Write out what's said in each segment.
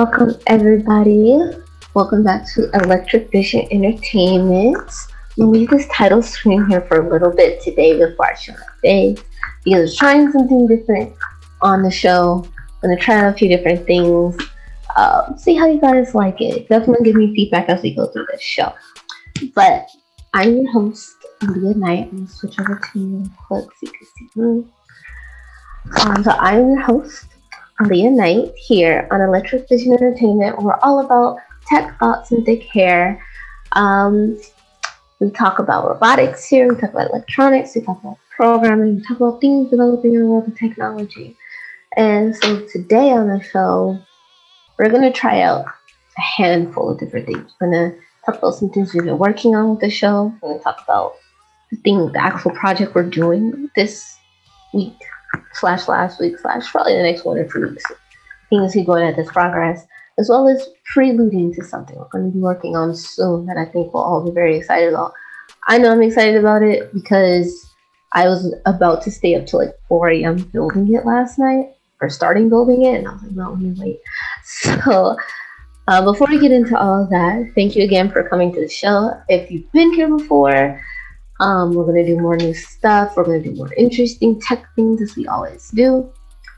Welcome everybody. Welcome back to Electric Vision Entertainment. I'm gonna leave this title screen here for a little bit today before I show my face because I'm trying something different on the show. I'm gonna try out a few different things. See how you guys like it. Definitely give me feedback as we go through this show. But I'm your host, Aleia Knight. I'm gonna switch over to you real quick so you can see me. So I'm your host, Aleia Knight, here on Electric Vision Entertainment. We're all about tech, thoughts, and thick hair. We talk about robotics here, we talk about electronics, we talk about programming, we talk about things developing in the world of technology. And so today on the show, we're going to try out a handful of different things. We're going to talk about some things we've been working on with the show. We're going to talk about the actual project we're doing this week. / last week / probably the next 1 or 2 weeks. Things keep going at this progress, as well as preluding to something we're going to be working on soon that I think we'll all be very excited about. I know I'm excited about it because I was about to stay up till like 4 a.m. building it last night, or starting building it, and I was like, no, let me wait. So before we get into all of that, thank you again for coming to the show. If you've been here before, we're going to do more new stuff. We're going to do more interesting tech things as we always do.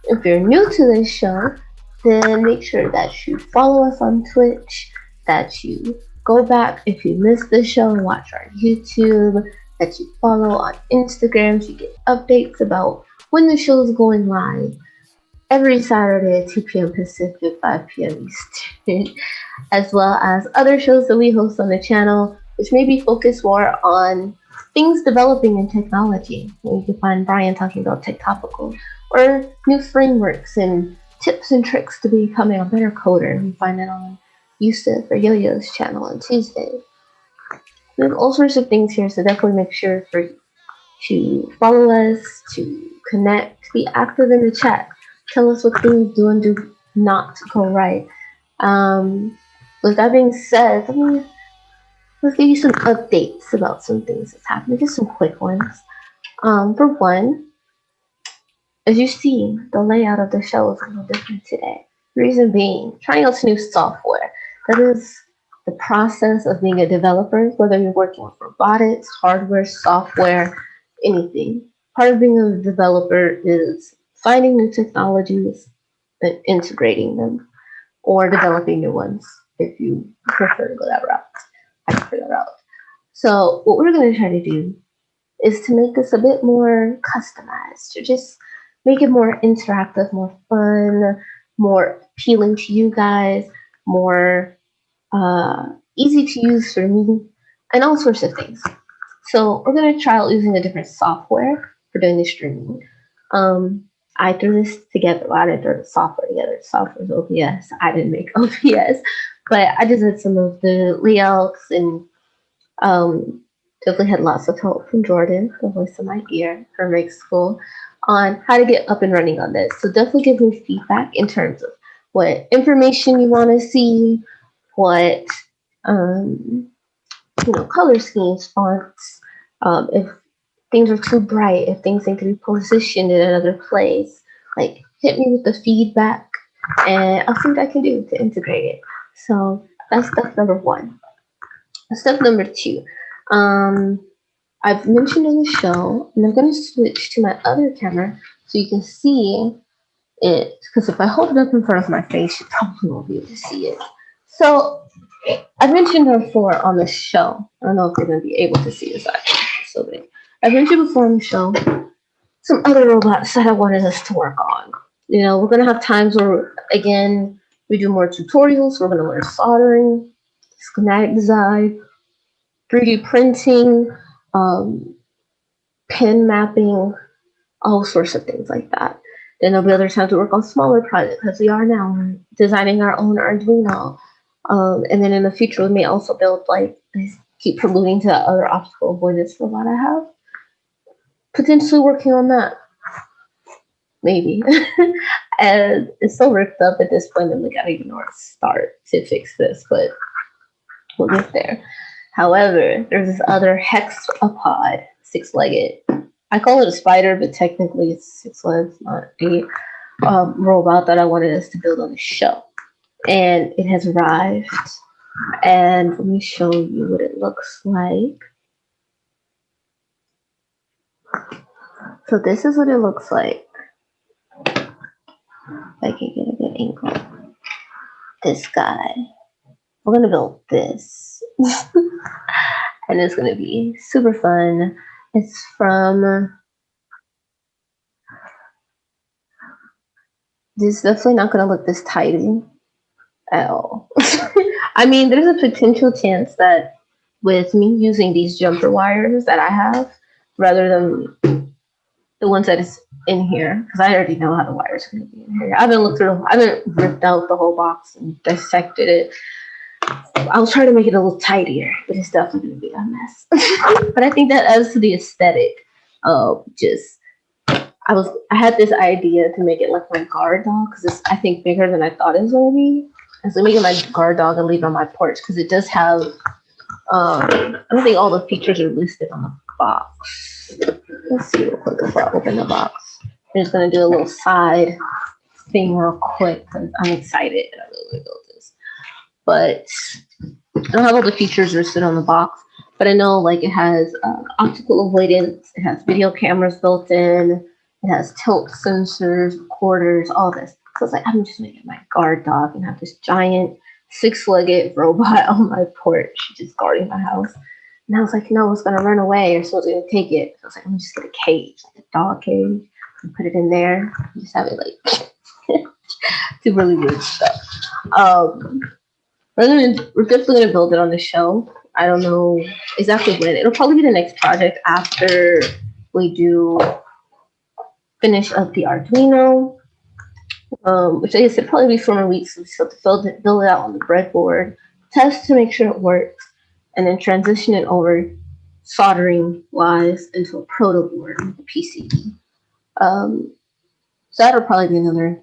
If you're new to this show, then make sure that you follow us on Twitch, that you go back if you missed the show and watch our YouTube, that you follow on Instagram so you get updates about when the show is going live every Saturday at 2 p.m. Pacific, 5 p.m. Eastern, as well as other shows that we host on the channel, which may be focused more on things developing in technology. You can find Brian talking about Tech Topical, or new frameworks and tips and tricks to becoming a better coder. You find that on Yusuf or Yo-Yo's channel on Tuesday. We have all sorts of things here, so definitely make sure to follow us, to connect, be active in the chat. Tell us what things do and do not go right. With that being said, let's give you some updates about some things that's happening, just some quick ones. For one, as you see, the layout of the show is a little different today. The reason being, trying out some new software. That is the process of being a developer, whether you're working with robotics, hardware, software, anything. Part of being a developer is finding new technologies and integrating them, or developing new ones if you prefer to go that route. I prefer that route. So what we're going to try to do is to make this a bit more customized, to just make it more interactive, more fun, more appealing to you guys, more easy to use for me, and all sorts of things. So we're going to try out using a different software for doing the streaming. I threw this together. Well, I didn't throw the software together. The software is OBS. I didn't make OBS. But I just did some of the layouts and definitely had lots of help from Jordan, the voice of my ear, her make school, on how to get up and running on this. So definitely give me feedback in terms of what information you want to see, what color schemes, fonts, if things are too bright, if things need to be positioned in another place. Like, hit me with the feedback, and I'll see what I can do to integrate it. So that's step number one. Step number two, I've mentioned on the show, and I'm going to switch to my other camera so you can see it, because if I hold it up in front of my face, you probably won't be able to see it. So I've mentioned before on the show, I don't know if you're going to be able to see this actually, so big. I've mentioned before on the show some other robots that I wanted us to work on. We're going to have times where, again, we do more tutorials. We're going to learn soldering, schematic design, 3D printing, pen mapping, all sorts of things like that. Then there'll be other times to work on smaller projects, as we are now. We're designing our own Arduino. And then in the future, we may also build, I keep alluding to that other obstacle avoidance robot I have. Potentially working on that. Maybe. And it's so ripped up at this point that I don't even know where to start to fix this, but we'll get there. However, there's this other hexapod, 6-legged. I call it a spider, but technically it's 6 legs, not 8, robot that I wanted us to build on the show. and it has arrived. And let me show you what it looks like. So this is what it looks like. If I can get a good angle. This guy. We're gonna build this. And it's gonna be super fun. It's from, this is definitely not gonna look this tidy at all. I mean, there's a potential chance that with me using these jumper wires that I have, rather than the ones that is in here, because I already know how the wires are gonna be in here. I haven't ripped out the whole box and dissected it. I'll try to make it a little tidier, but it's definitely gonna be a mess. But I think that adds to the aesthetic of just, I had this idea to make it like my guard dog, because it's, I think, bigger than I thought it was gonna be. And so make it my guard dog and leave it on my porch, because it does have, I don't think all the features are listed on the box. Let's see real quick before I open the box. I'm just gonna do a little side thing real quick because I'm excited and I really want to build this. But I don't have all the features listed on the box, but I know like it has optical avoidance, it has video cameras built in, it has tilt sensors, recorders, all this. So it's like, I'm just making my guard dog and have this giant 6-legged robot on my porch just guarding my house. And I was like, no, it's gonna run away or someone's gonna take it. So I was like, I'm just get a cage, like a dog cage, and put it in there. And just have it like do really weird stuff. We're definitely gonna build it on the show. I don't know exactly when. It'll probably be the next project after we do finish up the Arduino. Which I guess it'll probably be 4 more weeks. So we still have to build it out on the breadboard, test to make sure it works, and then transition it over soldering wise into a proto board with the PCB. So that'll probably be another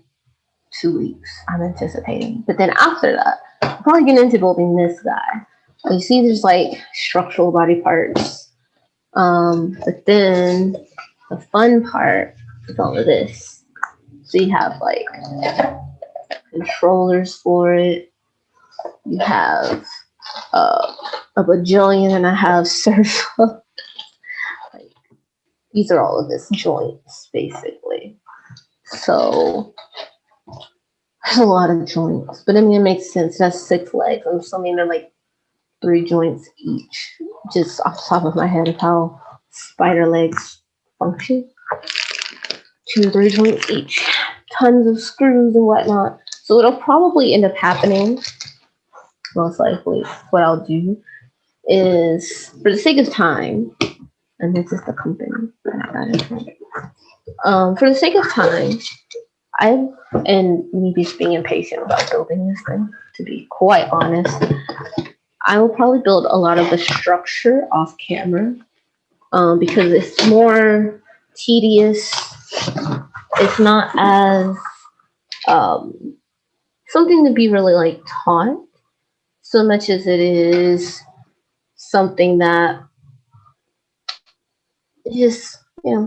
2 weeks, I'm anticipating. But then after that, I'll probably get into building this guy. You see there's like structural body parts. But then the fun part is all of this. So you have like controllers for it. You have a bajillion and a half servo. Like, these are all of his joints, basically. So there's a lot of joints, but I mean, it makes sense. That's 6 legs. I'm assuming they're like 3 joints each, just off the top of my head of how spider legs function. 2 or 3 joints each, tons of screws and whatnot. So it'll probably end up happening, most likely, what I'll do is, for the sake of time, and this is the company that I got it from. For the sake of time, and me just being impatient about building this thing, to be quite honest, I will probably build a lot of the structure off camera, because it's more tedious. It's not as something to be really like taught so much as it is something that just,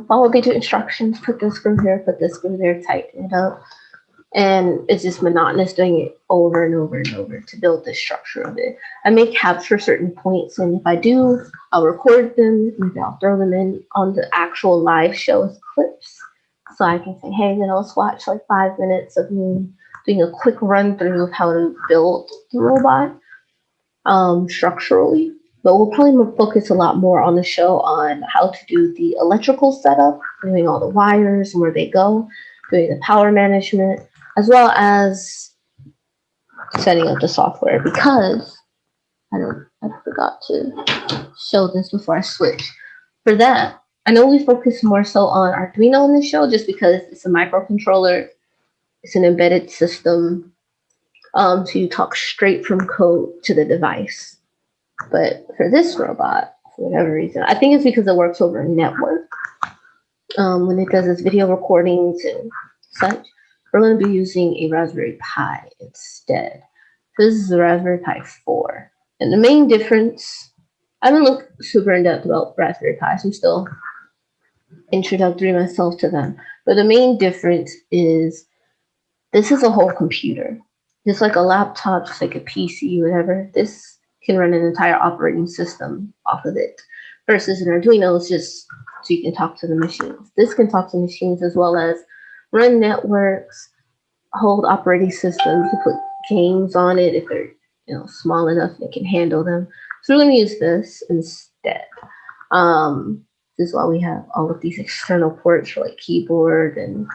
follow the instructions, put this screw here, put this screw there, tighten it up. And it's just monotonous doing it over and over and over to build the structure of it. I may capture certain points, and if I do, I'll record them, maybe I'll throw them in on the actual live show as clips. So I can say, hey, let's watch like 5 minutes of me doing a quick run through of how to build the robot structurally. But we'll probably focus a lot more on the show on how to do the electrical setup, doing all the wires and where they go, doing the power management, as well as setting up the software, because I forgot to show this before I switch. For that, I know we focus more so on Arduino in this show just because it's a microcontroller, it's an embedded system, so you talk straight from code to the device. But for this robot, for whatever reason, I think it's because it works over a network. When it does its video recordings and such, we're going to be using a Raspberry Pi instead. This is the Raspberry Pi 4. And the main difference, I haven't looked super in depth about Raspberry Pis. I'm still introductory myself to them. But the main difference is this is a whole computer. just like a laptop, just like a PC, whatever. This can run an entire operating system off of it. Versus an Arduino is just so you can talk to the machines. This can talk to machines as well as run networks, hold operating systems. You can put games on it if they're small enough they can handle them. So we're going to use this instead. This is why we have all of these external ports for like keyboard and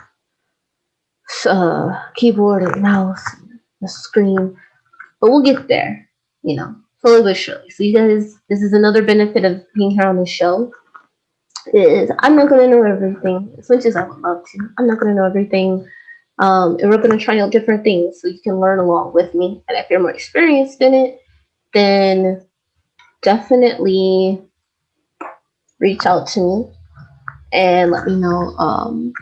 mouse, and the screen. But we'll get there, slowly but surely. So you guys, this is another benefit of being here on the show. Is I'm not going to know everything as much as I would love to. I'm not going to know everything. And we're going to try out different things so you can learn along with me. And if you're more experienced in it, then definitely reach out to me and let me know.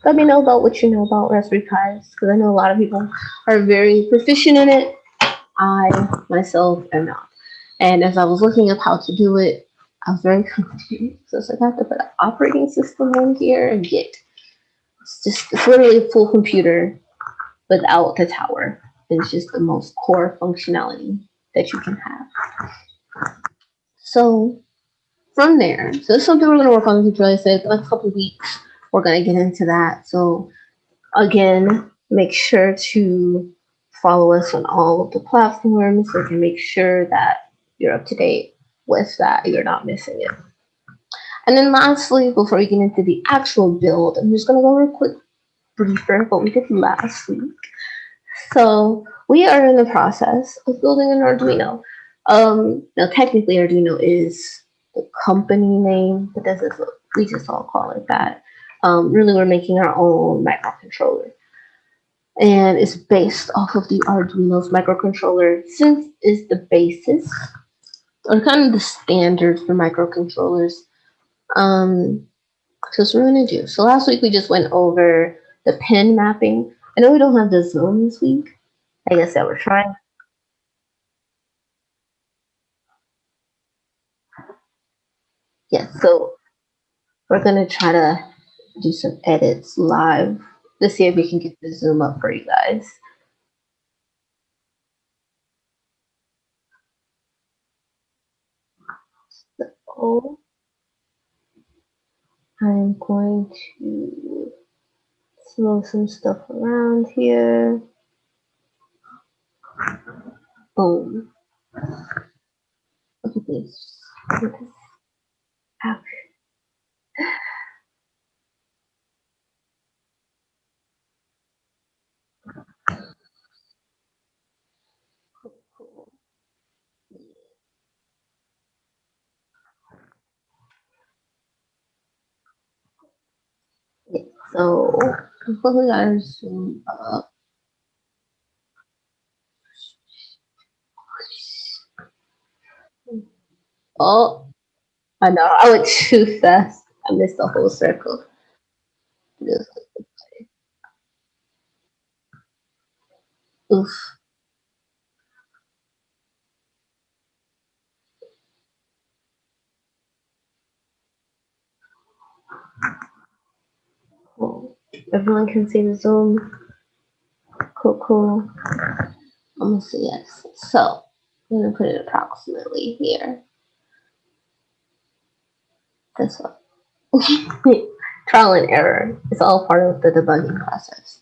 Let me know about what you know about Raspberry Pis, because I know a lot of people are very proficient in it. I myself am not. And as I was looking up how to do it, I was very confused. So it's like I have to put an operating system on here and get. It's literally a full computer without the tower. It's just the most core functionality that you can have. So from there, so it's something we're going to work on, as I said, the next couple of weeks. We're going to get into that. So again, make sure to follow us on all of the platforms so you can make sure that you're up to date with that. You're not missing it. And then lastly, before we get into the actual build, I'm just going to go real quick briefer what we did last week. So we are in the process of building an Arduino. Now technically Arduino is the company name, but this is what we just all call it that. Really, we're making our own microcontroller. And it's based off of the Arduino's microcontroller, since it's the basis, or kind of the standard for microcontrollers. So that's what we're going to do. So last week we just went over the pin mapping. I know we don't have the zone this week. I guess that we're trying. Yes, so we're going to try to do some edits live to see if we can get the zoom up for you guys. So I'm going to slow some stuff around here. Boom. Look at this. Look at this. Ouch. Cool. Yeah, so we gotta zoom up. Oh, I know, I went too fast. I missed the whole circle. Oof. Cool. Everyone can see the zoom. Cool, cool. I'm gonna say yes. So I'm gonna put it approximately here. This one. Trial and error. It's all part of the debugging process.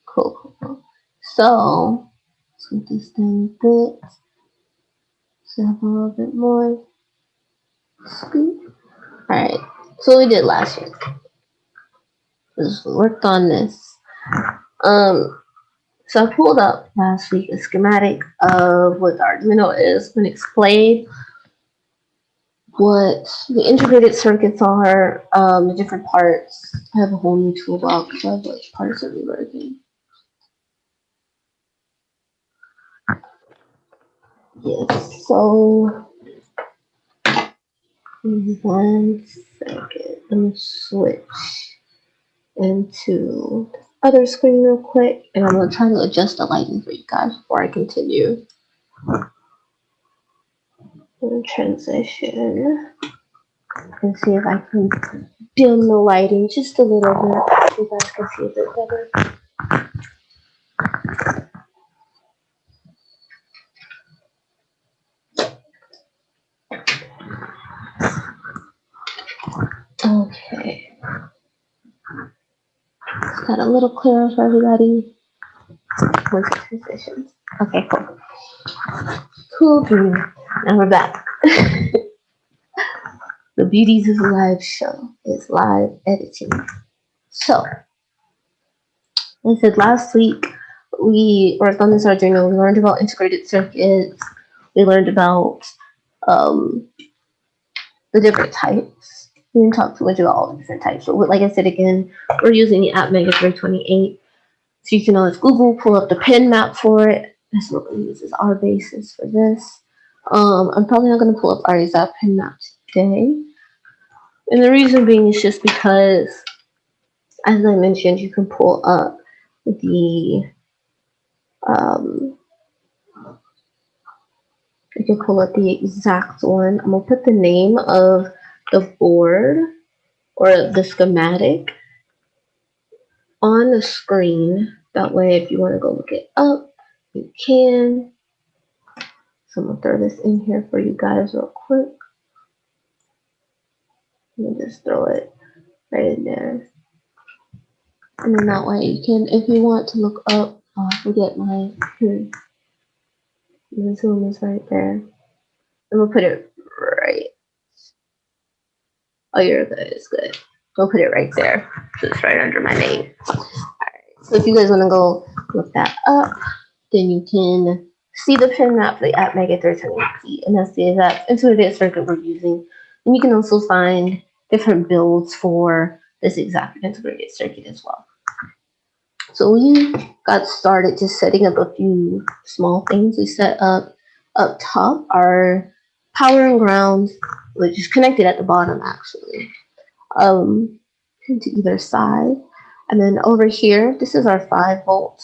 Cool. So let's get this down a bit. So have a little bit more speed. Alright. So we did last week. We worked on this. So I pulled up last week a schematic of what the Arduino is and explained what the integrated circuits are, the different parts. I have a whole new toolbox of which parts are we working. Yes, so 1 second. Let me switch into the other screen real quick, and I'm gonna try to adjust the lighting for you guys before I continue. Transition and see if I can dim the lighting just a little bit so you guys can see a bit better. that a little clearer for everybody. With positions. Okay, cool. Cool green. Now we're back. The beauties of a live show is live editing. So, like I said last week, we worked on this Arduino. We learned about integrated circuits. We learned about the different types. We didn't talk too much about all the different types. But like I said again, we're using the app make.sc. So you can always Google, pull up the pin map for it. That's what we're going to use as our basis for this. I'm probably not going to pull up our exact pin map today. And the reason being is just because, as I mentioned, you can pull up the, you can pull up the exact one. I'm going to put the name of the board or the schematic on the screen. That way, if you want to go look it up, you can. So I'm going to throw this in here for you guys real quick. Let me just throw it right in there. And then that way you can, if you want to look up, I forget my, the Zoom is right there. I'm going to put it right. Oh, you're good. It's good. I'll put it right there. So it's right under my name. All right. So if you guys want to go look that up, then you can see the pin map for the app make.sc, and that's the exact integrated circuit we're using. And you can also find different builds for this exact integrated circuit as well. So we got started just setting up a few small things. We set up top our power and ground, which is connected at the bottom actually, to either side. And then over here, this is our 5-volt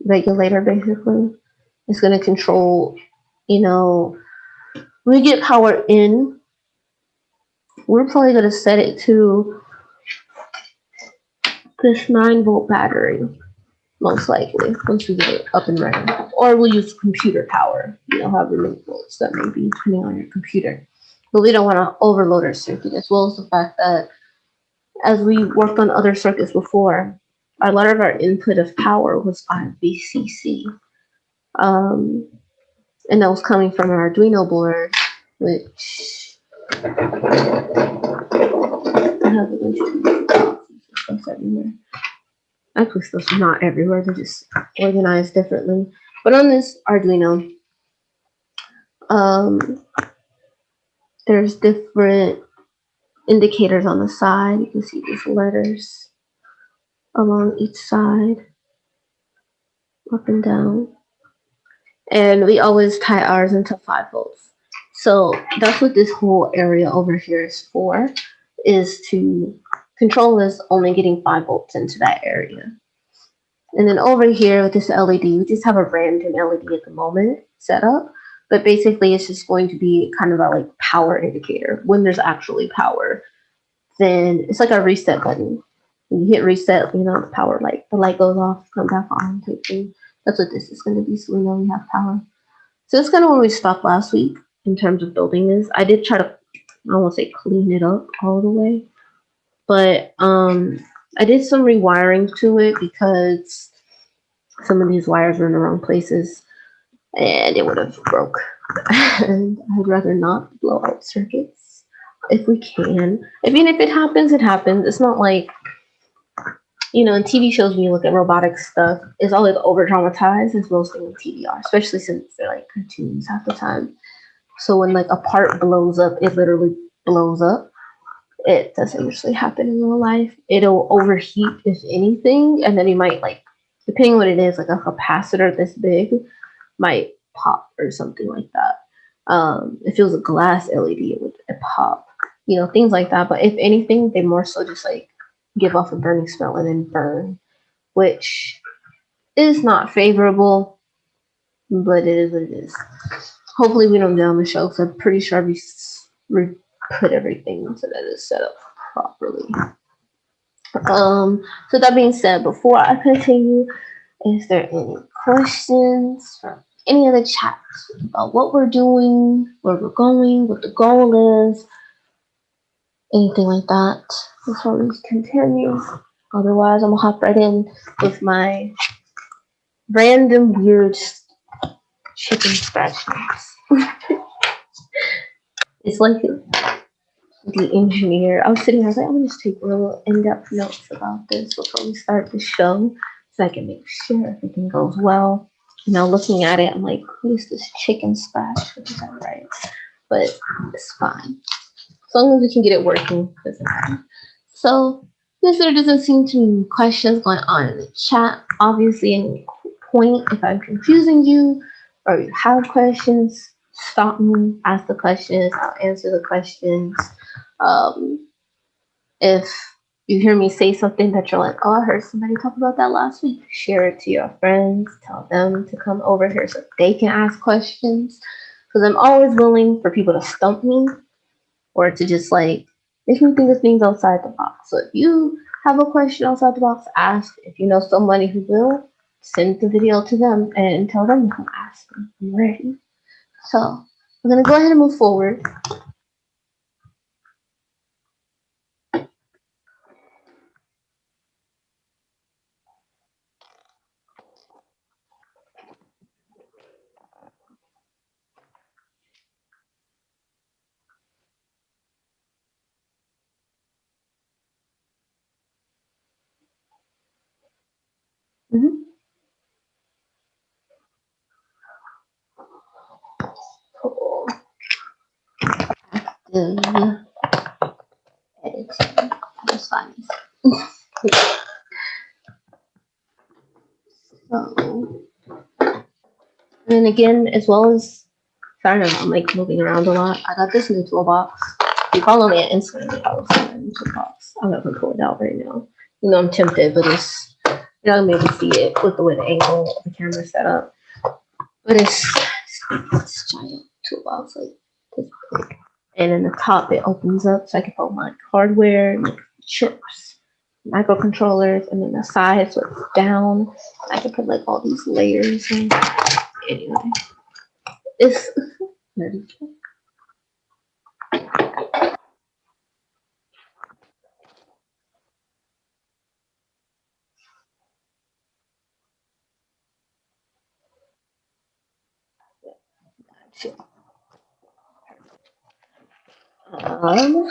regulator basically. It's going to control, when we get power in, we're probably going to set it to this 9-volt battery, most likely, once we get it up and running. Or we'll use computer power, however many volts that may be, depending on your computer. But we don't want to overload our circuit, as well as the fact that as we worked on other circuits before, a lot of our input of power was on VCC. And that was coming from our Arduino board, which I have a bunch of stuff everywhere. Actually, stuff's not everywhere. They're just organized differently. But on this Arduino, there's different indicators on the side. You can see these letters along each side, up and down. And we always tie ours into 5 volts. So that's what this whole area over here is for, is to control us only getting 5 volts into that area. And then over here with this LED, we just have a random LED at the moment set up. But basically, it's just going to be kind of a power indicator. When there's actually power, then it's like a reset button. When you hit reset, the power the light goes off, come back on, type thing. That's what this is going to be, so we know we have power. So that's kind of where we stopped last week in terms of building this. I did try to, I won't say clean it up all the way, but I did some rewiring to it because some of these wires were in the wrong places and it would have broke. And I'd rather not blow out circuits if we can. I mean, if it happens, it happens. It's not like, in TV shows, when you look at robotic stuff, it's always over dramatized, as most things on TV are, especially since they're cartoons half the time. So when a part blows up, it literally blows up. It doesn't usually happen in real life. It'll overheat, if anything, and then you might depending on what it is, a capacitor this big might pop or something like that. If it was a glass LED, it would pop, things like that. But if anything, they more so just give off a burning smell and then burn, which is not favorable, but it is what it is. Hopefully we don't get on the show, because I'm pretty sure we put everything so that it's set up properly. So that being said, before I continue, is there any questions from any of the chats about what we're doing, where we're going, what the goal is, anything like that before we continue? Otherwise, I'm gonna hop right in with my random weird chicken scratch notes. It's like the engineer. I was sitting here, I was like, I'm gonna just take real in-depth notes about this before we start the show so I can make sure everything goes well. You know, looking at it, I'm like, what is this chicken scratch? Is that right? But it's fine. As long as we can get it working, it doesn't matter. So, since there doesn't seem to be any questions going on in the chat, obviously, any point if I'm confusing you or you have questions, stop me, ask the questions, I'll answer the questions. Um, if you hear me say something that you're like, oh, I heard somebody talk about that last week, share it to your friends, tell them to come over here so they can ask questions. Because I'm always willing for people to stump me or to just like make me think of things outside the box. So if you have a question outside the box, ask. If you know somebody who will, send the video to them and tell them to come ask them. I'm ready. So we're gonna go ahead and move forward. Mm-hmm. Cool. Active editing. That's fine. So, and again, as well as sorry, I'm like moving around a lot. I got this new toolbox. If you follow me on Instagram, you follow me on toolbox. I'm not gonna pull it out right now. You know, I'm tempted, but you're not gonna be able to see it with the way the angle of the camera set up. But it's giant toolbox like this big. And in the top it opens up so I can put my hardware, like chips, microcontrollers, and then the side so it's down. I can put like all these layers in. Anyway, it's nerdy. Um,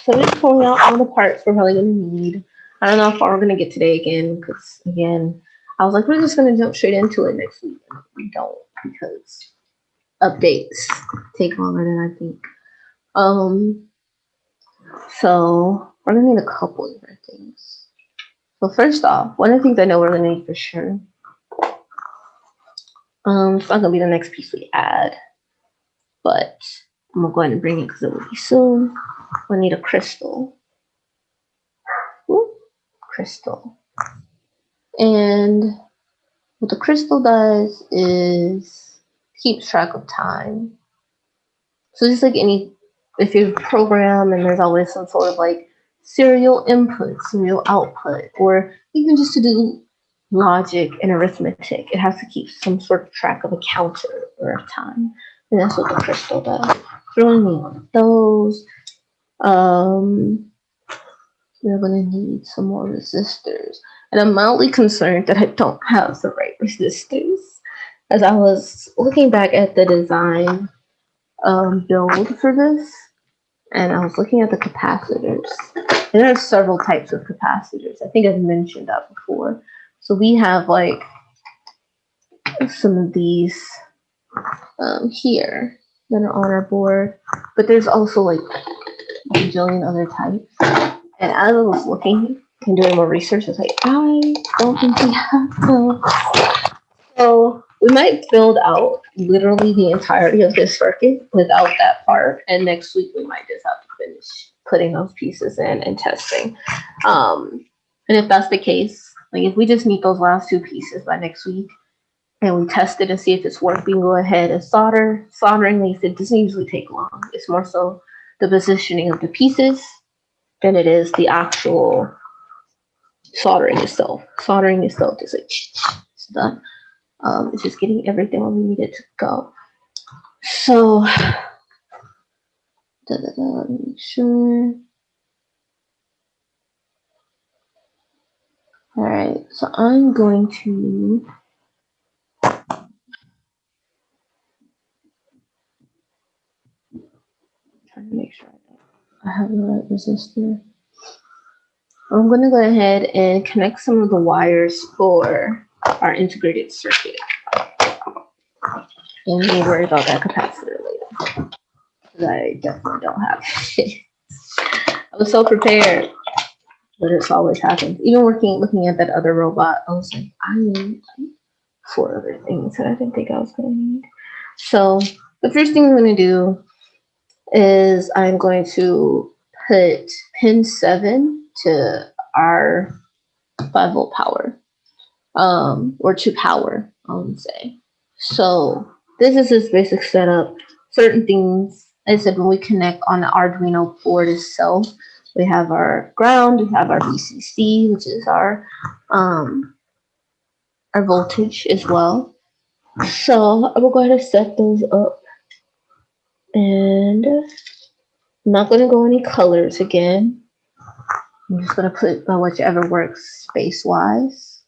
so I'm just pulling out all the parts we're probably gonna need. I don't know how far we're gonna get today again, because again, I was like, we're just gonna jump straight into it next week. We don't, because updates take longer than I think. Um, so we're gonna need a couple different things. So first off, one of the things I know we're gonna need for sure. It's not gonna be the next piece we add, but I'm gonna go ahead and bring it because it will be soon. We need a crystal. Ooh, crystal. And what the crystal does is keeps track of time. So just like any, if you program and there's always some sort of like serial input, serial output, or even just to do logic and arithmetic, it has to keep some sort of track of a counter or a time. And that's what the crystal does. So we're going to need one of those. We're going to need some more resistors. And I'm mildly concerned that I don't have the right resistors. As I was looking back at the design build for this, and I was looking at the capacitors. And there are several types of capacitors. I think I've mentioned that before. So we have like some of these here that are on our board, but there's also like a bajillion other types. And as I was looking and doing more research, I was like, I don't think we have those. So we might build out literally the entirety of this circuit without that part. And next week we might just have to finish putting those pieces in and testing. And if that's the case, like if we just need those last two pieces by next week and we test it and see if it's working, go ahead and solder. Soldering, like I said, doesn't usually take long. It's more so the positioning of the pieces than it is the actual soldering itself. Soldering itself is like it's done. It's just getting everything where we need it to go. So, make sure. Alright, so I'm going to try to make sure I have the right resistor. I'm going to go ahead and connect some of the wires for our integrated circuit. And we'll worry about that capacitor later. Because I definitely don't have it. I was so prepared, but it's always happens. Even looking at that other robot, I was like, I need 4 other things that I didn't think I was going to need. So the first thing I'm going to do is I'm going to put pin 7 to our 5-volt power, or to power, I would say. So this is this basic setup. Certain things, I said, when we connect on the Arduino board itself, we have our ground, we have our VCC, which is our voltage as well. So I will go ahead and set those up, and I'm not going to go any colors again. I'm just going to put by whichever works space-wise.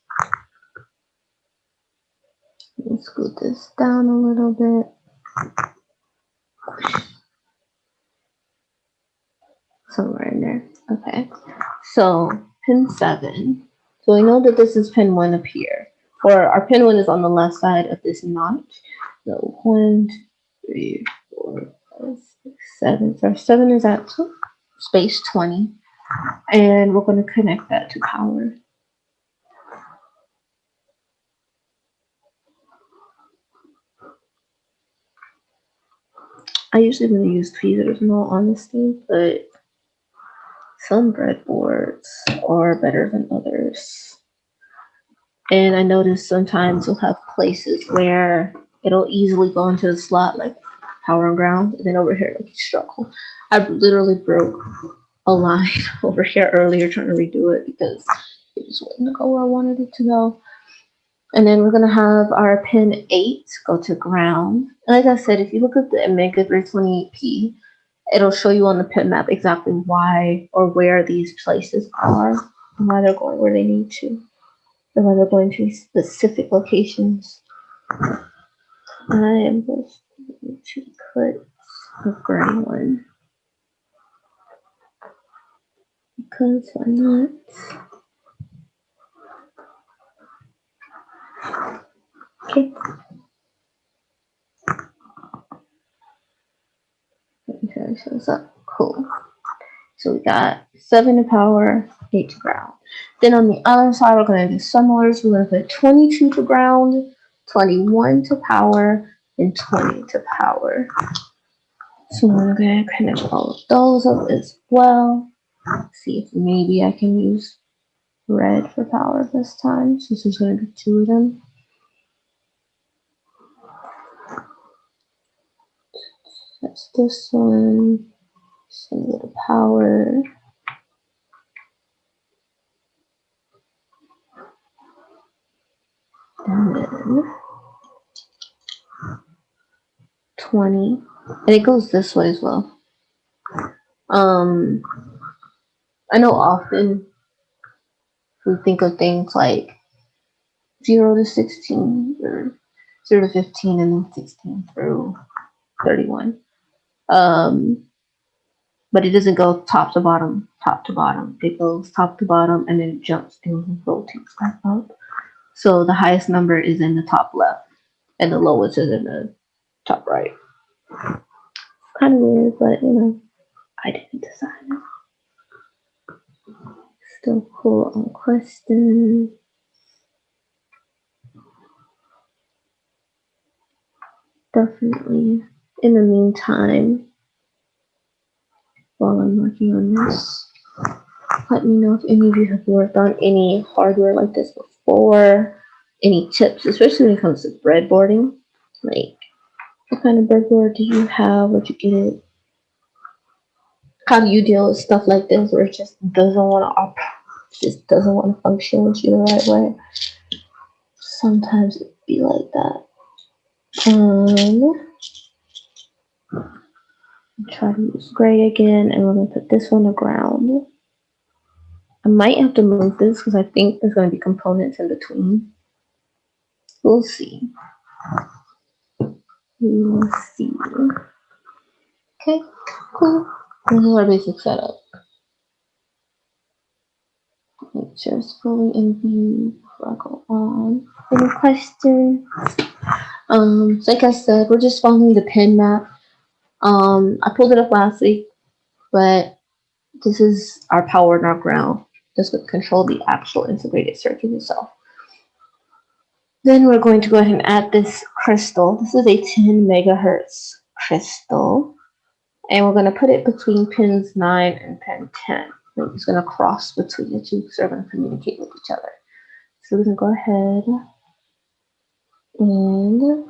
Let's scoot this down a little bit. Somewhere in there. Okay. So pin 7. So we know that this is pin 1 up here. Or our pin 1 is on the left side of this notch. So 1, 2, 3, 4, 5, 6, 7. So our 7 is at space 20. And we're going to connect that to power. I usually really use tweezers in all honesty, but some breadboards are better than others. And I notice sometimes you'll have places where it'll easily go into the slot, like power and ground, and then over here it'll struggle. I literally broke a line over here earlier trying to redo it because it just wouldn't go where I wanted it to go. And then we're gonna have our pin 8 go to ground. And like I said, if you look at the Omega 328P, it'll show you on the pin map exactly why or where these places are and why they're going where they need to. And why they're going to specific locations. I am just going to put a gray one. Because why not? Okay. Make sure it shows up. Cool. So we got 7 to power, 8 to ground. Then on the other side, we're going to do similar. So we're going to put 22 to ground, 21 to power, and 20 to power. So I'm going to connect all of those up as well. See if maybe I can use red for power this time, since there's going to be 2 of them. That's this one. Send it to power. And then 20. And it goes this way as well. I know often we think of things like 0 to 16 or 0 to 15 and then 16 through 31. But it doesn't go top to bottom, top to bottom. It goes top to bottom and then jumps and rotates back up. So the highest number is in the top left and the lowest is in the top right. Kind of weird, but you know, I didn't design it. Still cool on question. Definitely. In the meantime, while I'm working on this, let me know if any of you have worked on any hardware like this before. Any tips, especially when it comes to breadboarding. Like, what kind of breadboard do you have? Where'd you get it? How do you deal with stuff like this where it just doesn't want to function with you the right way? Sometimes it be like that. Try to use gray again, and we're gonna put this one to ground. I might have to move this because I think there's going to be components in between. We'll see. We'll see. Okay, cool. This is our basic setup. Make sure it's fully in view before I go on. Any questions? So like I said, we're just following the pin map. I pulled it up last week, but this is our power and our ground. This would control the actual integrated circuit itself. Then we're going to go ahead and add this crystal. This is a 10 megahertz crystal. And we're going to put it between pins 9 and pin 10. It's going to cross between the two because they're going to communicate with each other. So we're going to go ahead and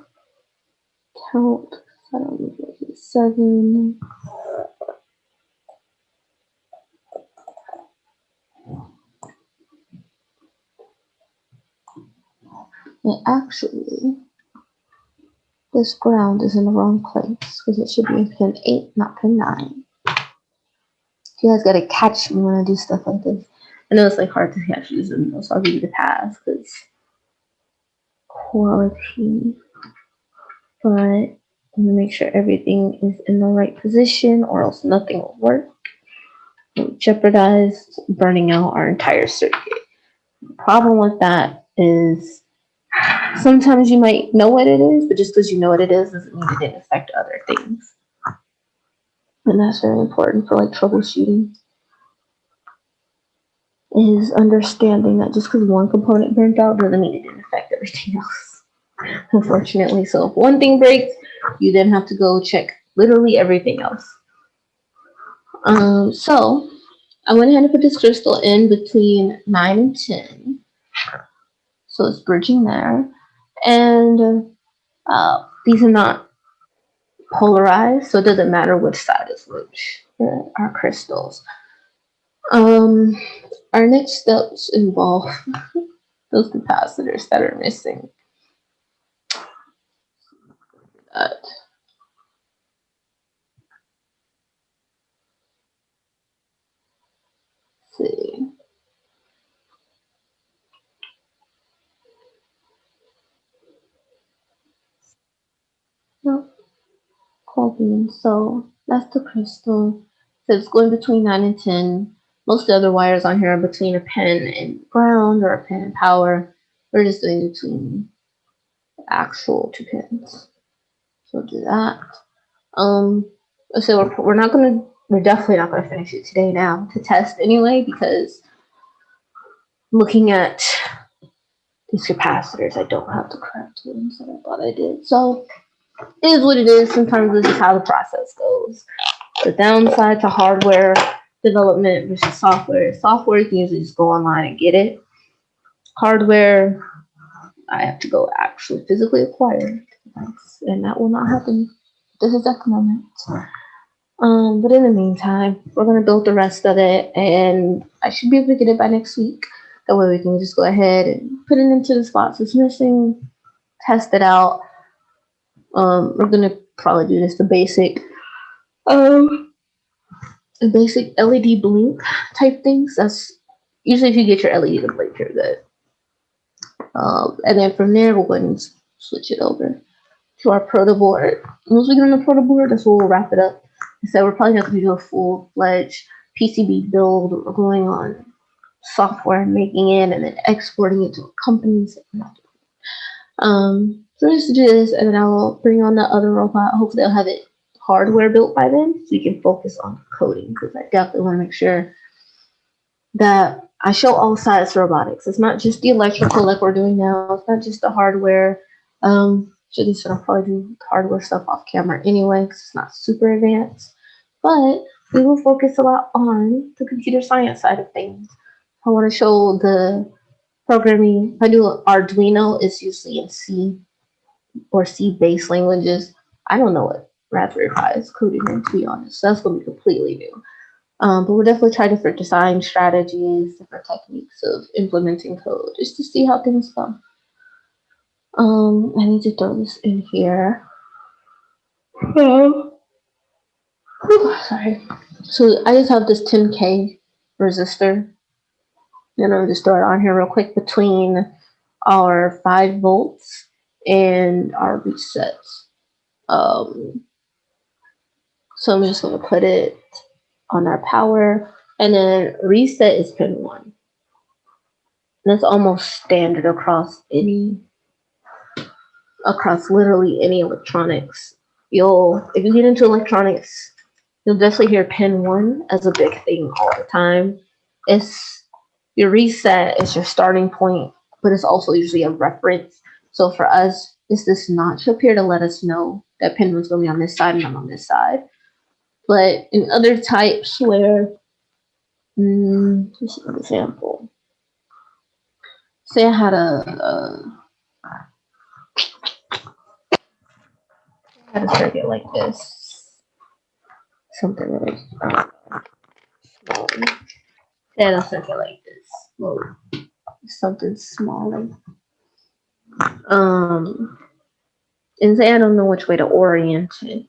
count. I don't know, 7. And actually, this ground is in the wrong place because it should be in pin 8, not pin 9. You guys gotta catch me when I do stuff like this. I know it's like hard to catch these in those, so I'll give you the pass because quality. But I'm gonna make sure everything is in the right position or else nothing will work. We'll jeopardize burning out our entire circuit. The problem with that is sometimes you might know what it is, but just because you know what it is doesn't mean it didn't affect other things. And that's very important for like troubleshooting. Is understanding that just because one component burnt out doesn't mean it didn't affect everything else. Unfortunately, so if one thing breaks, you then have to go check literally everything else. So I went ahead and put this crystal in between 9 and 10. So it's bridging there. And these are not polarized, so it doesn't matter which side is which. Our crystals. Our next steps involve those capacitors that are missing. See. No, copying. So that's the crystal. So it's going between 9 and 10. Most of the other wires on here are between a pin and ground or a pin and power. We're just doing between the actual 2 pins. So we'll do that. So we're definitely not gonna finish it today now to test anyway, because looking at these capacitors, I don't have the correct ones that I thought I did. So it is what it is. Sometimes this is how the process goes. The downside to hardware development versus software. Software, you can usually just go online and get it. Hardware, I have to go actually physically acquire it. And that will not happen this exact moment. But in the meantime, we're going to build the rest of it, and I should be able to get it by next week. That way we can just go ahead and put it into the spots it's missing, test it out. We're going to probably do this the basic LED blink type things. That's usually if you get your LED to blink, you're good. And then from there, we'll go ahead and switch it over to our proto board. Once we get on the proto board, that's where we'll wrap it up. So we're probably not going to do a full-fledged PCB build. We're going on software and making it and then exporting it to a company. So just do this, and then I will bring on the other robot. Hopefully they'll have it hardware built by then, so we can focus on coding, because I definitely want to make sure that I show all sides of robotics. It's not just the electrical like we're doing now. It's not just the hardware. I'll probably do hardware stuff off camera anyway, because it's not super advanced. But we will focus a lot on the computer science side of things. I want to show the programming. If I do Arduino, it's usually in C or C-based languages. I don't know what Raspberry Pi is coded in, to be honest. So that's going to be completely new. But we'll definitely try different design strategies, different techniques of implementing code, just to see how things go. I need to throw this in here. Sorry. So I just have this 10K resistor. And I'll just throw it on here real quick between our 5 volts and our resets. So I'm just going to put it on our power, and then reset is pin 1. And that's almost standard across literally any electronics. If you get into electronics, you'll definitely hear pin 1 as a big thing all the time. It's your reset is your starting point, but it's also usually a reference. So for us, it's this notch up here to let us know that pin 1's going to be on this side and not on this side. But in other types where, just an example. Say I had a circuit like this, something really small. Say I had a circuit like this, well, something smaller. And say I don't know which way to orient it,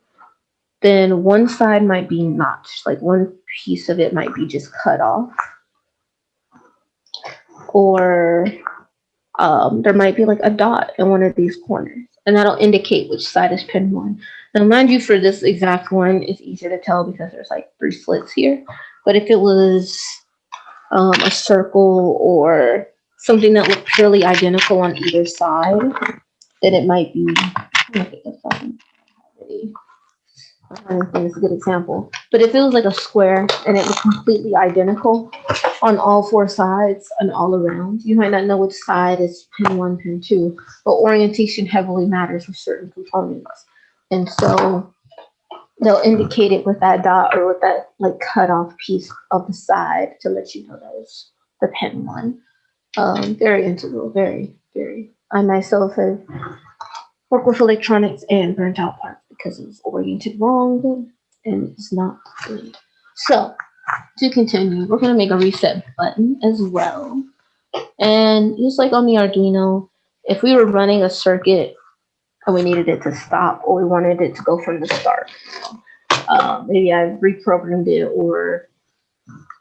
then one side might be notched, like one piece of it might be just cut off, or there might be like a dot in one of these corners, and that'll indicate which side is pin 1. Now, mind you, for this exact one, it's easier to tell because there's like 3 slits here. But if it was a circle or something that looked purely identical on either side, then it might be. I think it's a good example. But if it was like a square and it was completely identical on all 4 sides and all around, you might not know which side is pin 1, pin 2, but orientation heavily matters for certain components. And so they'll indicate it with that dot or with that like cut off piece of the side to let you know that is the pin 1. Very integral, very, very. I myself have worked with electronics and burnt out parts because it was oriented wrong and it's not good. So to continue, we're going to make a reset button as well. And just like on the Arduino, if we were running a circuit and we needed it to stop or we wanted it to go from the start, maybe I reprogrammed it, or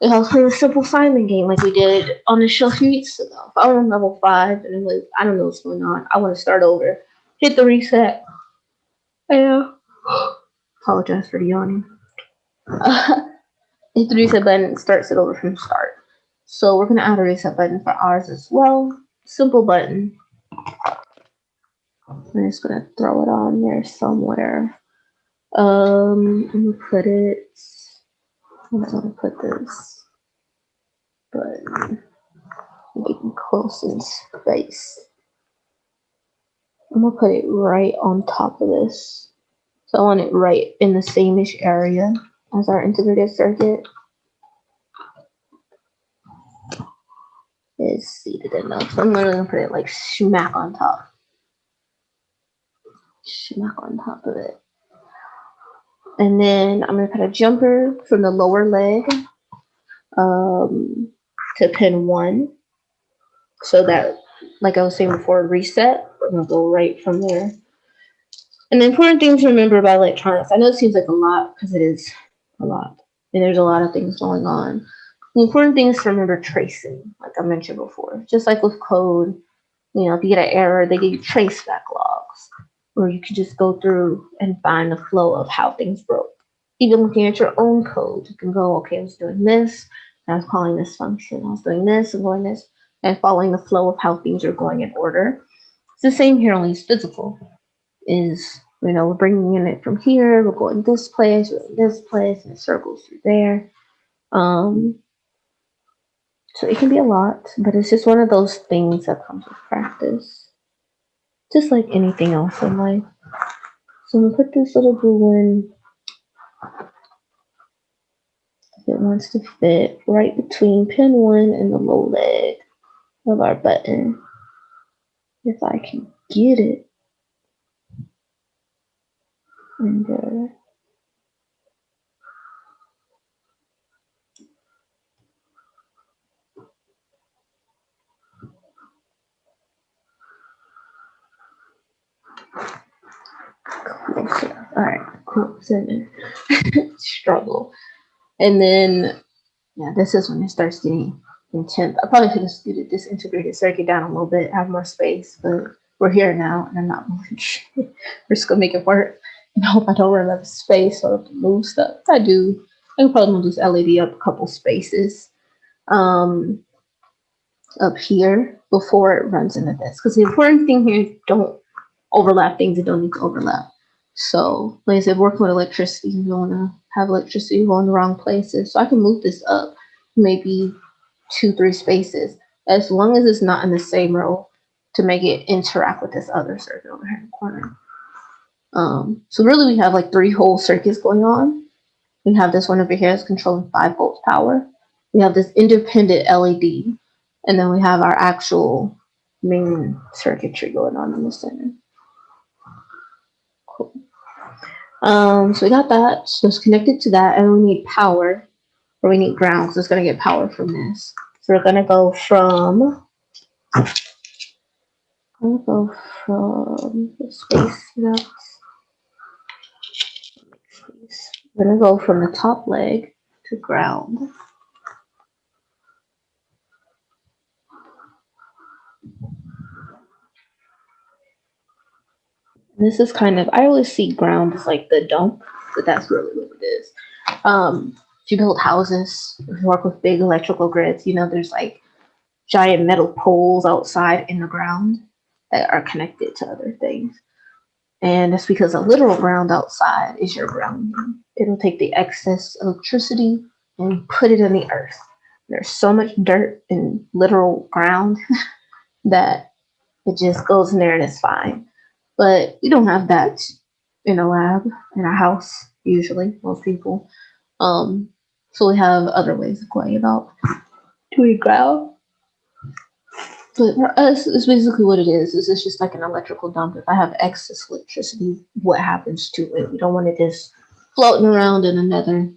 if I was playing a simple Simon game like we did on the show a few weeks ago. If I was on level 5 and like, I don't know what's going on, I want to start over, hit the reset. Yeah. Apologize for the yawning. Hit the reset button and starts it over from the start. So we're going to add a reset button for ours as well. Simple button. I'm just going to throw it on there somewhere. I'm going to put it. I'm going to put this button. Make it close in space. I'm going to put it right on top of this. So I want it right in the same-ish area as our integrated circuit. Is seated enough. So I'm literally going to put it like smack on top. Smack on top of it. And then I'm going to put a jumper from the lower leg to pin 1. So that, like I was saying before, reset, we're going to go right from there. And the important thing to remember about electronics, I know it seems like a lot because it is a lot. And there's a lot of things going on. The important thing is to remember tracing, like I mentioned before. Just like with code, you know, if you get an error, they give you trace back logs. Or you could just go through and find the flow of how things broke. Even looking at your own code, you can go, okay, I was doing this, and I was calling this function. I was doing this and going this, and following the flow of how things are going in order. It's the same here, only it's physical. Is, you know, we're bringing in it from here, we're going this place, we're going this place, and it circles through there. So it can be a lot, but it's just one of those things that comes with practice. Just like anything else in life. So I'm going to put this little glue in. If it wants to fit right between pin 1 and the low leg of our button. If I can get it in there. Alright, cool. Struggle. And then, yeah, this is when it starts getting and 10th. I probably could have scooted this integrated circuit down a little bit, have more space, but we're here now, and I'm not moving shit. We're just gonna make it work, and I hope I don't run out of space or have to move stuff. If I do, I can probably move this LED up a couple spaces up here before it runs into this. Because the important thing here is don't overlap things that don't need to overlap. So, like I said, working with electricity, you don't want to have electricity go in the wrong places. So I can move this up maybe 2-3 spaces as long as it's not in the same row to make it interact with this other circuit over here in the corner. So really we have like 3 whole circuits going on. We have this one over here that's controlling 5 volts power. We have this independent LED, and then we have our actual main circuitry going on in the center. Cool. So we got that. So it's connected to that, and we need power, or we need ground, because it's going to get power from this. So we're going to go from the space nuts. We're going to go from the top leg to ground. This is kind of, I always see ground as like the dump, but that's really what it is. If you build houses, if you work with big electrical grids, you know, there's like giant metal poles outside in the ground that are connected to other things. And that's because a literal ground outside is your ground. It'll take the excess electricity and put it in the earth. There's so much dirt in literal ground that it just goes in there and it's fine. But we don't have that in a lab, in a house, usually, most people. So we have other ways of going about doing ground. But for us, it's basically what it is. It's just like an electrical dump. If I have excess electricity, what happens to it? We don't want it just floating around in another.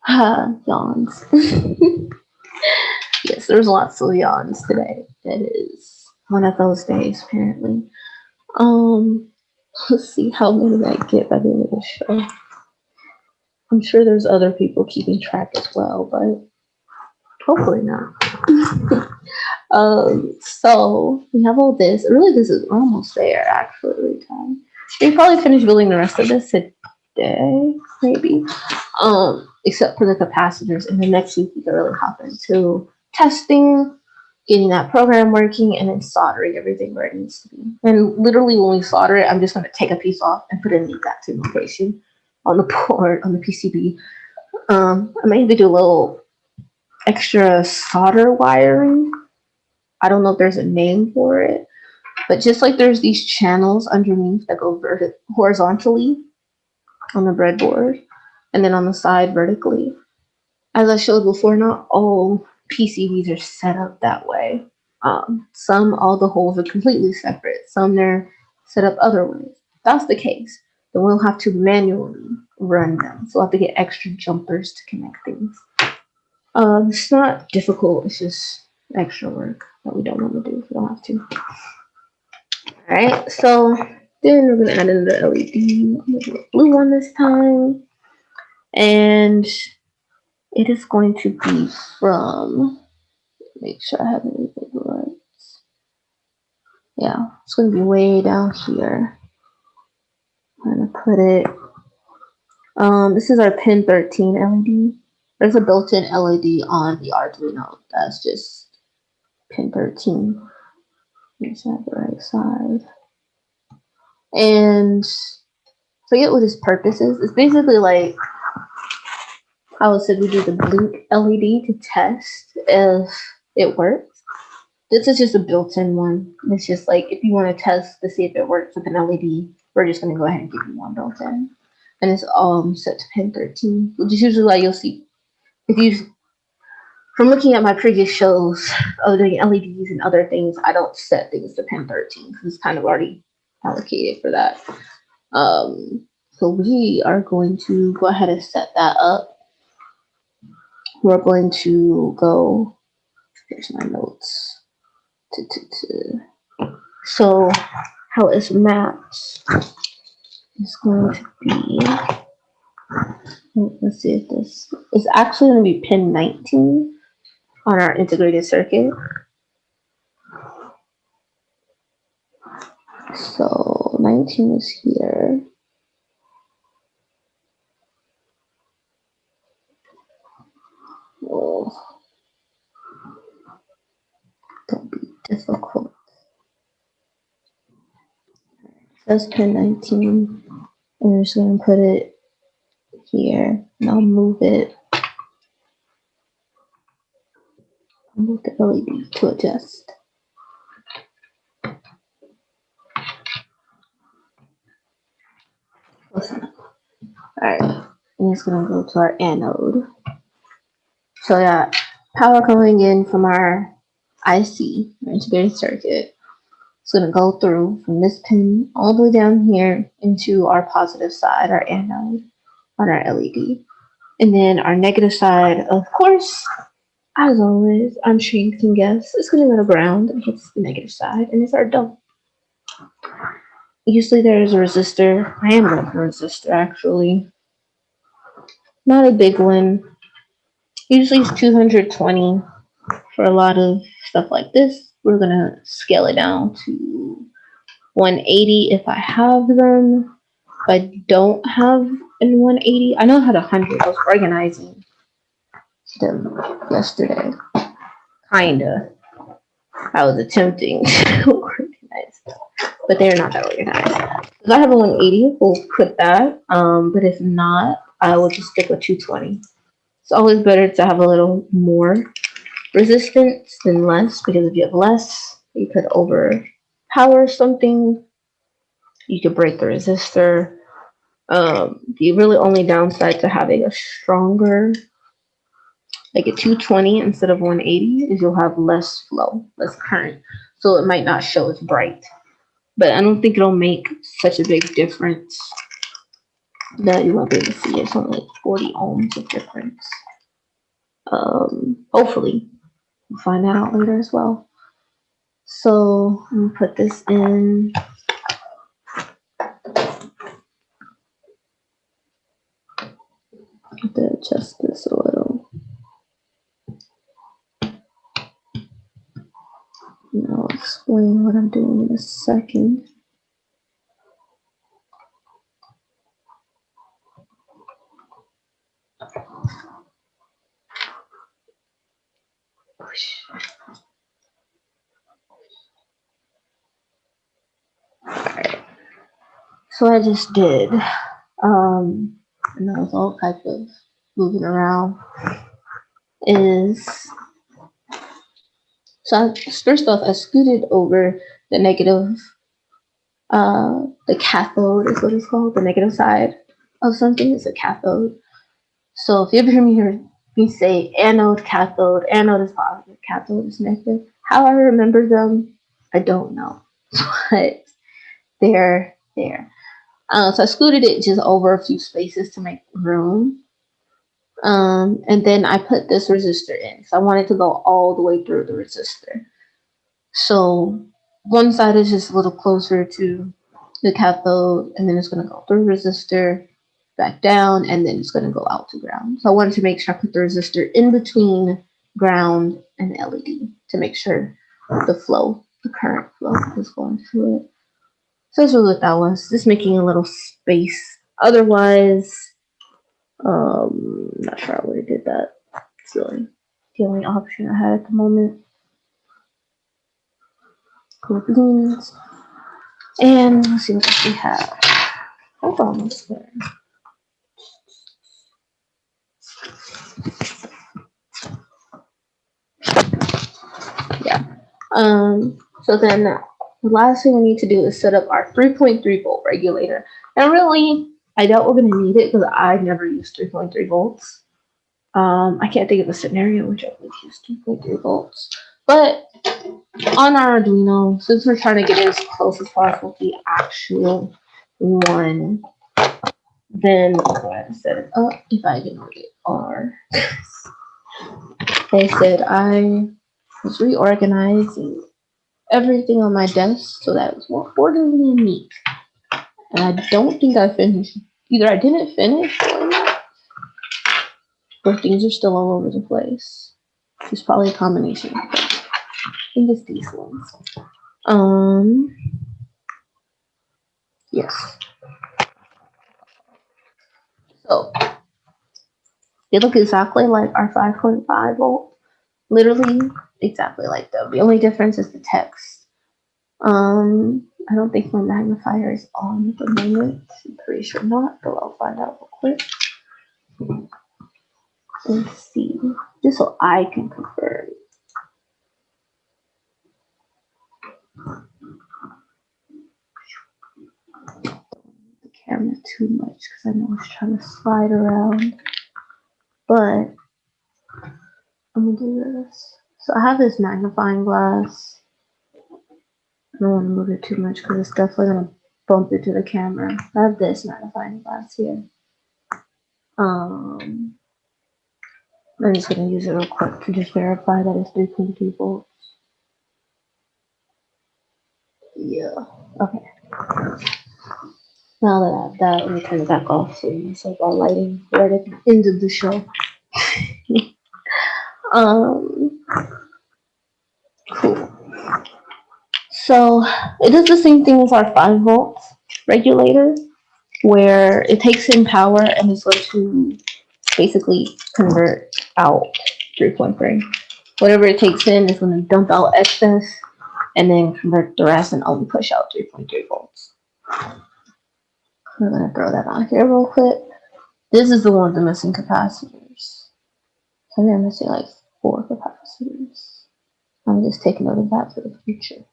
Yawns. Yes, there's lots of yawns today. That is one of those days, apparently. Let's see how many I get by the end of the show. I'm sure there's other people keeping track as well, but hopefully not. So we have all this. Really, we're almost there, actually. We probably finish building the rest of this today, maybe. Except for the capacitors. And the next week we can really hop into testing, getting that program working, and then soldering everything where it needs to be. And literally when we solder it, I'm just going to take a piece off and put it in the exact same location on the board, on the PCB. I may even do a little extra solder wiring. I don't know if there's a name for it, but just like there's these channels underneath that go horizontally on the breadboard, and then on the side vertically. As I showed before, not all PCBs are set up that way. Some, all the holes are completely separate. Some, they're set up other ways. If that's the case, then we'll have to manually run them. So we'll have to get extra jumpers to connect things. It's not difficult. It's just extra work that we don't want to do if we don't have to. All right, so then we're going to add in the LED. I'm going to do a blue one this time. And it is going to be from, make sure I have everything right. Yeah, it's going to be way down here. I'm going to put it, this is our pin 13 LED. There's a built-in LED on the Arduino. That's just pin 13. Let's have the right side. And forget what its purpose is. It's basically like how I said we do the blink LED to test if it works. This is just a built-in one. It's just like if you want to test to see if it works with an LED, we're just going to go ahead and give you one built-in. And it's set to pin 13, which is usually why you'll see. If you, from looking at my previous shows of doing LEDs and other things, I don't set things to pin 13 because it's kind of already allocated for that. So we are going to go ahead and set that up. We're going to go, here's my notes. So how it's mapped is going to be, let's see if this is actually going to be pin 19. on our integrated circuit. So 19 is here. Oh, don't be difficult. That's pin 19. And we're just going to put it here. And I'll move it. I'll move the LED to adjust. Alright. And it's going to go to our anode. So yeah, power coming in from our IC, our integrated circuit. It's going to go through from this pin all the way down here into our positive side, our anode, on our LED. And then our negative side, of course, as always, I'm sure you can guess, it's going to go to ground and hits the negative side, and it's our dump. Usually there's a resistor. I am going for a resistor, actually. Not a big one. Usually it's 220 for a lot of stuff like this. We're going to scale it down to 180 if I have them. If I don't have a 180, I know I had 100. I was organizing them yesterday. Kinda. I was attempting to organize them, but they're not that organized. If I have a 180, we'll put that. But if not, I will just stick with 220. It's always better to have a little more resistance than less, because if you have less, you could overpower something. You could break the resistor. The really only downside to having a stronger, like a 220 instead of 180, is you'll have less flow, less current. So it might not show as bright. But I don't think it'll make such a big difference that you won't be able to see. It's only like 40 ohms of difference. Hopefully. We'll find that out later as well. So I'm gonna put this in. I have to adjust this a little. And I'll explain what I'm doing in a second. Alright. So I just did. And that was all type of moving around. So first off, I scooted over the negative, the cathode is what it's called, the negative side of something is a cathode. So if you ever hear me say anode is positive, cathode is negative. How I remember them, I don't know, but they're there. So I scooted it just over a few spaces to make room. And then I put this resistor in. So I wanted to go all the way through the resistor. So one side is just a little closer to the cathode, and then it's going to go through resistor, back down, and then it's going to go out to ground. So I wanted to make sure I put the resistor in between ground and LED to make sure the flow, the current flow is going through it. So that's really what that was. Just making a little space. Otherwise, not sure I would have did that. It's really the only option I had at the moment. Cool beans. And let's see what else we have. Hold on, almost there. Yeah. So then the last thing we need to do is set up our 3.3 volt regulator. And really, I doubt we're going to need it because I never used 3.3 volts. I can't think of a scenario which I would use 2.3 volts. But on our Arduino, since we're trying to get as close as possible to the actual one, then I'll go ahead and set it up if I can get R. They said I was reorganizing everything on my desk so that it was more orderly and neat. And I don't think I finished. Either I didn't finish or things are still all over the place. It's probably a combination. I think it's these ones. Yes. So they look exactly like our 5.5 volt. Literally exactly like them. The only difference is the text. I don't think my magnifier is on at the moment. I'm pretty sure not, but I'll find out real quick. Let's see. Just so I can confirm. The camera too much because I know it's trying to slide around. But I'm gonna do this. So I have this magnifying glass. I don't want to move it too much because it's definitely gonna bump into the camera. I have this magnifying glass here. I'm just gonna use it real quick to just verify that it's 3.2 volts. Yeah. Okay. Now that I have that, let me turn it back off so you see our lighting right at the end of the show. Cool. So it does the same thing as our 5 volts regulator, where it takes in power and is going to basically convert out 3.3. Whatever it takes in is going to dump out excess and then convert the rest and only push out 3.3 volts. I'm going to throw that on here real quick. This is the one with the missing capacitors. So I'm missing like 4 capacitors. I'm just taking note of that for the future.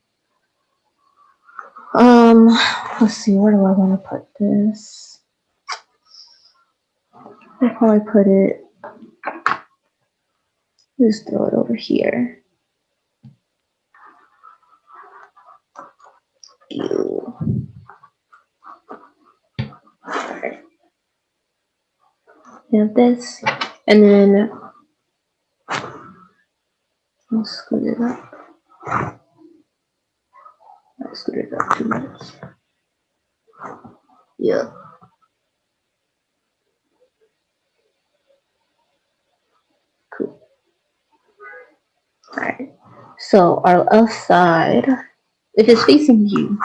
Let's see, where do I want to put this? I'll probably put it, just throw it over here. Ew. Alright. Have this, and then I'll scoot it up. I scooted it up too much. Yeah. Cool. Alright. So our left side, if it's facing you,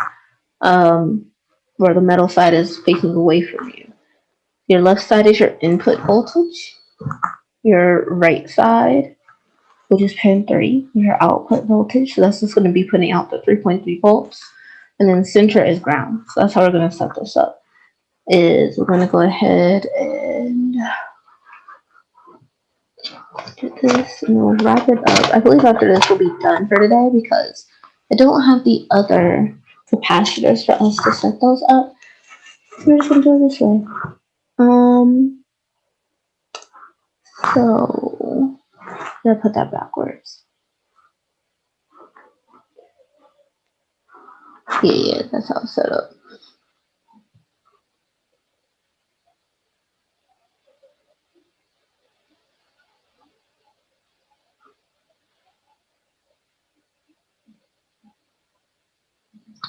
where the metal side is facing away from you. Your left side is your input voltage. Your right side, which is pin 3, is your output voltage. So that's just going to be putting out the 3.3 volts. And then center is ground. So that's how we're going to set this up. Is we're going to go ahead and do this and we'll wrap it up. I believe after this we'll be done for today because I don't have the other capacitors for us to set those up. So we're just going to do it this way. So I'm gonna put that backwards. Yeah, that's how it's set up.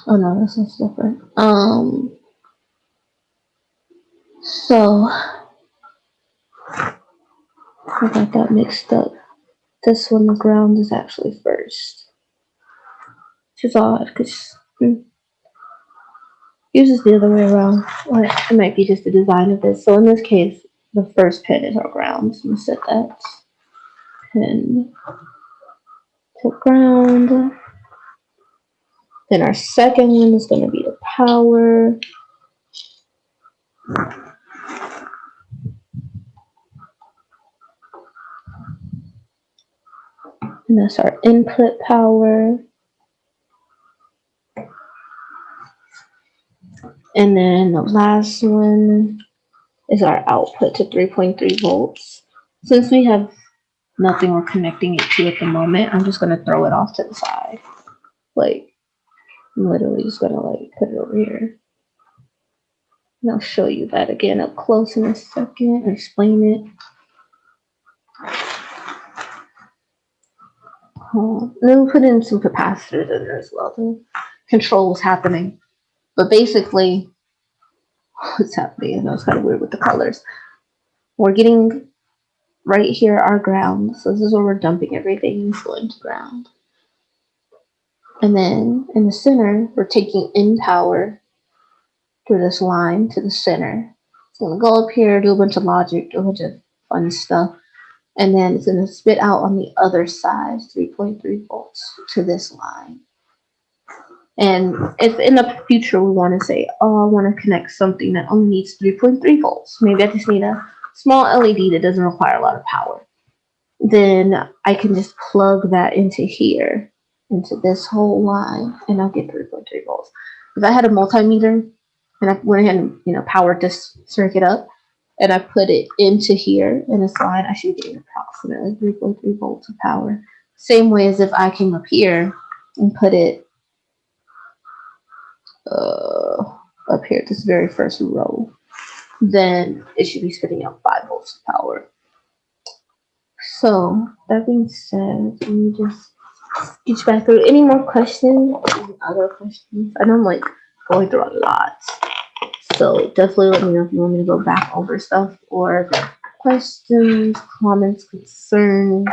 Oh no, this one's different. So I got that mixed up. This one, the ground is actually first, which is odd because uses the other way around. Or it might be just the design of this. So in this case, the first pin is our ground. So I'm gonna set that pin to ground. Then our second one is going to be the power. And that's our input power. And then the last one is our output to 3.3 volts. Since we have nothing we're connecting it to at the moment, I'm just going to throw it off to the side. Like, I'm literally just going to like put it over here. And I'll show you that again up close in a second and explain it. And then we'll put in some capacitors in there as well to control what's happening. But basically, what's happening, I know it's kind of weird with the colors. We're getting right here our ground. So this is where we're dumping everything into ground. And then in the center, we're taking in power through this line to the center. It's going to go up here, do a bunch of logic, do a bunch of fun stuff. And then it's going to spit out on the other side, 3.3 volts to this line. And if in the future we want to say, oh, I want to connect something that only needs 3.3 volts, maybe I just need a small LED that doesn't require a lot of power, then I can just plug that into here, into this whole line, and I'll get 3.3 volts. If I had a multimeter and I went ahead and, you know, powered this circuit up and I put it into here in this line, I should get approximately 3.3 volts of power. Same way as if I came up here and put it up here, this very first row, then it should be spitting out 5 volts of power. So that being said, let me just get back through. Any more questions? Any other questions? I know I'm like going through a lot, so definitely let me know if you want me to go back over stuff, or if you have questions, comments, concerns.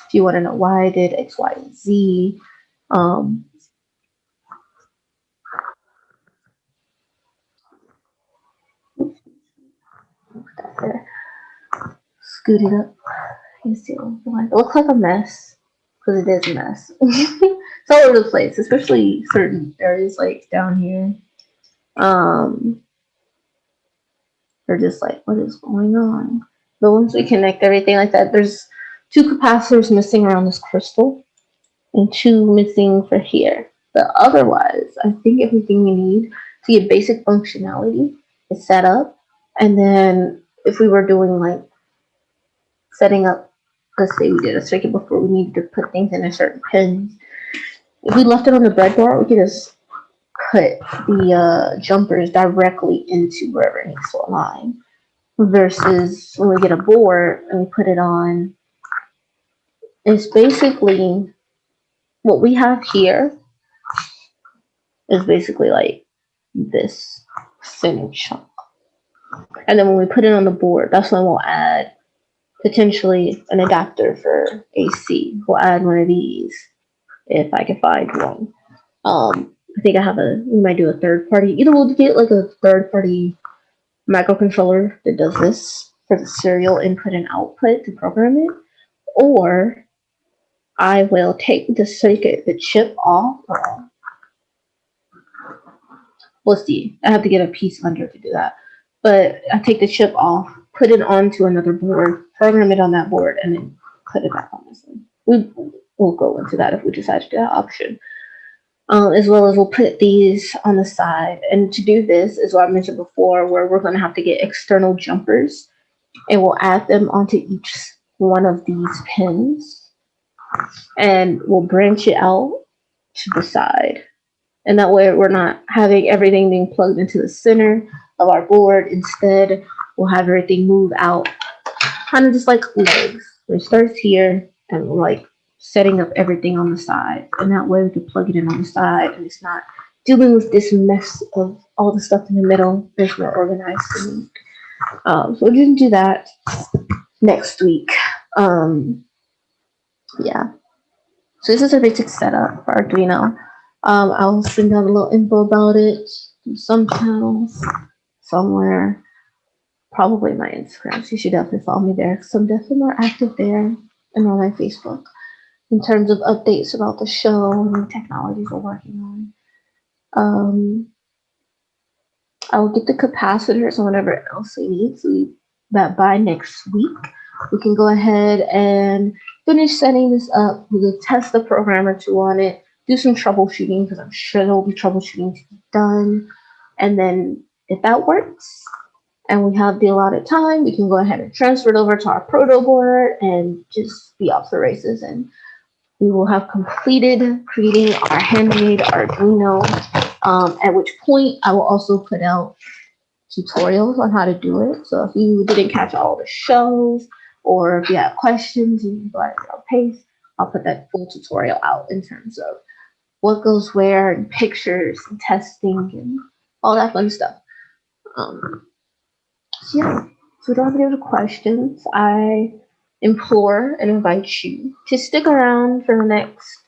If you want to know why I did X, Y, and Z. There. Scoot it up. You see, it looks like a mess, because it is a mess. It's all over the place, especially certain areas like down here. They're just like, what is going on? But once we connect everything like that, there's 2 capacitors missing around this crystal and 2 missing for here. But otherwise, I think everything we need to get basic functionality is set up. And then if we were doing like setting up, let's say we did a circuit before, we needed to put things in a certain pins. If we left it on the breadboard, we could just put the jumpers directly into wherever it needs to align. Versus when we get a board and we put it on, it's basically what we have here is basically like this center chunk. And then when we put it on the board, that's when we'll add potentially an adapter for AC. We'll add one of these if I can find one. I think we might do a third party. Either we'll get like a third party microcontroller that does this for the serial input and output to program it, or I will take the circuit, the chip off. We'll see. I have to get a piece under to do that. But I take the chip off, put it onto another board, program it on that board, and then put it back on this one. We'll go into that if we decide to do that option. As well as we'll put these on the side. And to do this is what I mentioned before, where we're going to have to get external jumpers, and we'll add them onto each one of these pins, and we'll branch it out to the side. And that way we're not having everything being plugged into the center of our board. Instead, we'll have everything move out, kind of just like legs. It starts here, and we're like setting up everything on the side, and that way we can plug it in on the side, and it's not dealing with this mess of all the stuff in the middle. It's more organized to me. So we're gonna do that next week. Yeah. So this is a basic setup for Arduino. I'll send out a little info about it in some channels somewhere, probably my Instagram. So you should definitely follow me there, because I'm definitely more active there, and on my Facebook, in terms of updates about the show and the technologies we're working on. I will get the capacitors and whatever else we need, so that by next week we can go ahead and finish setting this up. We will test the program or two on it, do some troubleshooting, because I'm sure there will be troubleshooting to be done. And then if that works and we have the allotted time, we can go ahead and transfer it over to our proto board and just be off the races. And we will have completed creating our handmade Arduino, at which point I will also put out tutorials on how to do it. So if you didn't catch all the shows, or if you have questions and you go at your own pace, I'll put that full tutorial out in terms of what goes where, and pictures and testing and all that fun stuff. So yeah, so we don't have any other questions. I implore and invite you to stick around for the next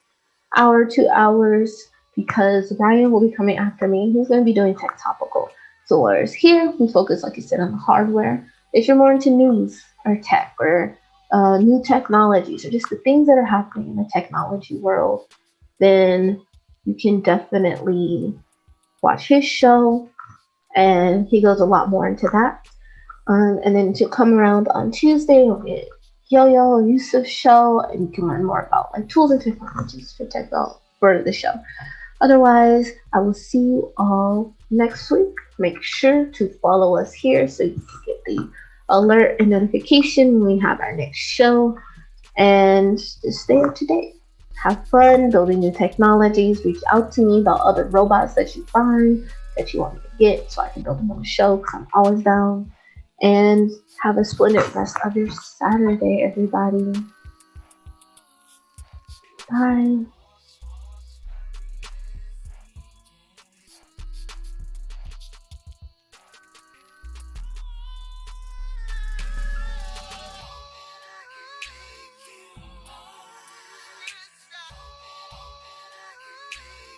hour, 2 hours, because Ryan will be coming after me. He's going to be doing tech topical. So whereas here, we focus, like I said, on the hardware. If you're more into news or tech or new technologies or just the things that are happening in the technology world, then you can definitely watch his show, and he goes a lot more into that. And then to come around on Tuesday, you'll get Yo-Yo Yusuf's show, and you can learn more about like tools and technologies for the show. Otherwise, I will see you all next week. Make sure to follow us here so you can get the alert and notification when we have our next show, and just stay up to date. Have fun building new technologies. Reach out to me about other robots that you find that you want me to get so I can build them on the show, because I'm always down. And have a splendid rest of your Saturday, everybody. Bye.